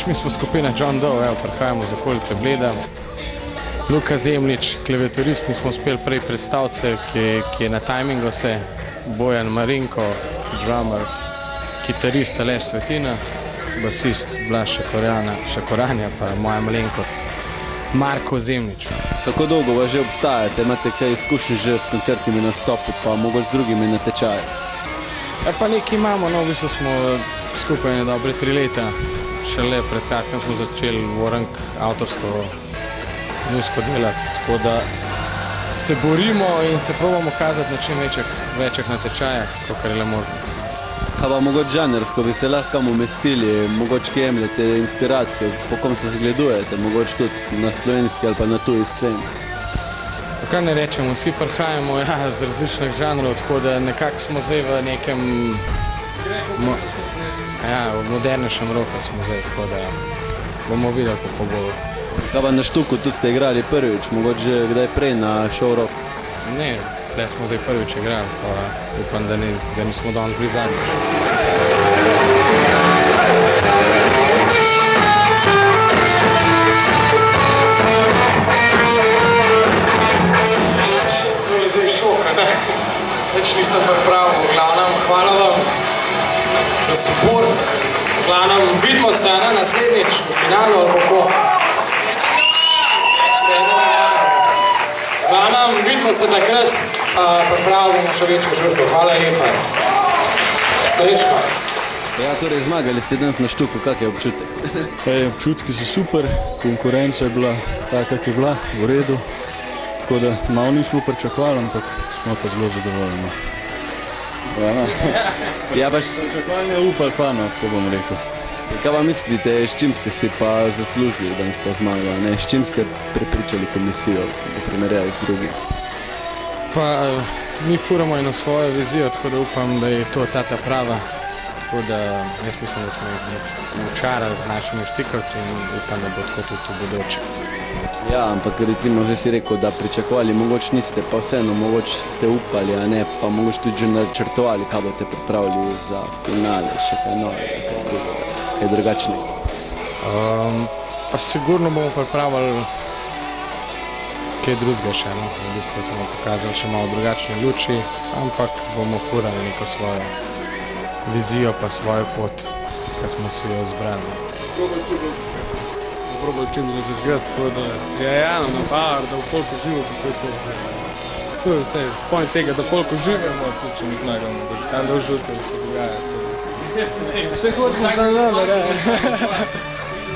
Pač mi smo skupina John Doe, prihajamo z okolice Bleda. Luka Zemljič, klaviaturist, nismo uspeli prej predstavce, ki je na timingu vse. Bojan Marinko, drummer, kitarist Aleš Svetina, basist Blaž Šakoranja, pa moja malenkost Marko Zemljič. Kako dolgo vas že obstajate? Imate kaj izkušenj že s koncertnimi nastopi, pa mogoče z drugimi natečaji? Pa nekaj imamo, no, v bistvu smo skupaj dobre 3 leta. Šele pred kratkim smo začeli Vorank avtorsko muziko delati, tako da se borimo in se probamo kazati na čim večjih natečajah, kakor je le možno. Kaj pa mogoče žanrsko bi se lahko umestili, mogoče ki jemljete inspiracijo, po kom se zgledujete, mogoče tudi na slovenski ali pa na tuji sceni? Kaj ne rečemo, vsi prihajamo z različnih žanrov, tako da nekako smo zdaj v nekem v modernejšem roku smo zdaj, tako da bomo videli, kako bo. Kaj pa na Štuku tudi ste igrali prvič, mogoče že kdaj prej na Show Rock? Ne, tle smo zdaj prvič igrali, pa upam, da nismo danes bili zadnjič. To je zdaj šoka, ne? Več nisem pripravil, v glavnem, hvala vam za support. V glavnem, vidimo se naslednjič v finalu ali kako. V glavnem, vidimo se takrat, pripravljamo še večjo žrtvo. Hvala lepa. Srečno. Ja, torej zmagali ste danes na Štuku, kak je občutek? Občutki so super, konkurenca je bila taka, kak je bila, v redu. Tako da malo nismo pričakovali, ampak smo pa zelo zadovoljni. Ja, pač pričakovanje upali pa, no, tako bom rekel. Kaj pa mislite, s čim ste si pa zaslužili danes to zmago? S čim ste prepričali komisijo v primerjavi z drugim? Pa mi furamo eno svojo vizijo, tako da upam, da je to ta prava. Tako da jaz mislim, da smo jih učarali z našimi štikavci in upam, da bo tako tudi v bodoče. Ja, ampak recimo zdaj si rekel, da pričakovali, mogoče niste, pa vseeno, mogoče ste upali, a ne, pa mogoče tudi že načrtovali, kaj boste pripravili za finale, še kaj novega, kaj drugačnega. Pa sigurno bomo pripravili kaj drugega še, no. V bistvu smo pokazali še malo drugačne luči, ampak bomo furali neko svojo vizijo pa svojo pot, ki smo si jo izbrali. Probali čim da zažgati, tako da je eno nabar, da v folku živimo, pa to je to. To je vse, point tega, da folku živimo, tudi če mi zmagamo, da bi sam dal žutko, da se dogaja. Vse hočemo sam dobro, ne?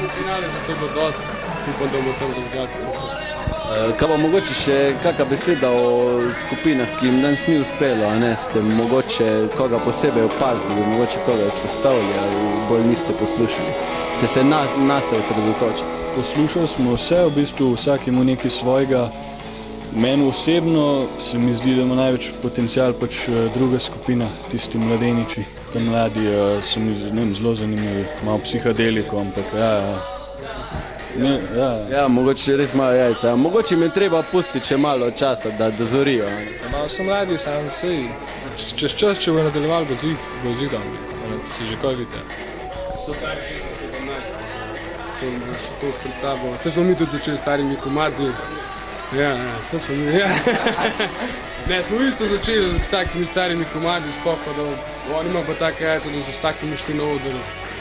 V finale za to bo dost, upam, da bo tam zažgati. Kaj pa mogoče še kakšna beseda o skupinah, ki jim danes ni uspelo, a ne, ste mogoče koga posebej opazili, mogoče koga izpostavili ali bolj niste poslušali? Ste se nas osredotočili? Poslušali smo vse, v bistvu vsak ima nekaj svojega. Meni osebno se mi zdi, da ima največ potencial pač druga skupina, tisti mladeniči. Ti mladi so mi zelo zanimivi, malo psihadeliko, ampak Ja, mogoče res malo jajca. Mogoče mi je treba pustiti še malo časa, da dozorijo. Malo so mladi, sam vsej. Čez čas, če bo nadaljevali, bo zidal. Si že kaj vidite. So stari 17. To imaš to pred sabo. Vse smo mi tudi začeli s starimi komadi. Ja, vse smo mi, ja. Ne, smo isto začeli s takimi starimi komadi, sploh pa da oni ima pa take jajca, da so s takimi šli na oder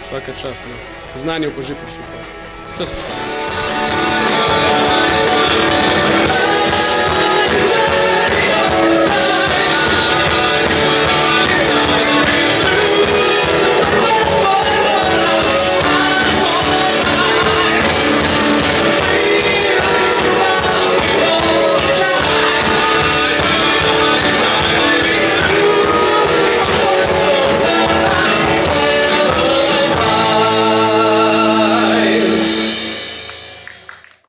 vsaka čas. Znanje pa že prišlo. Vse so šli.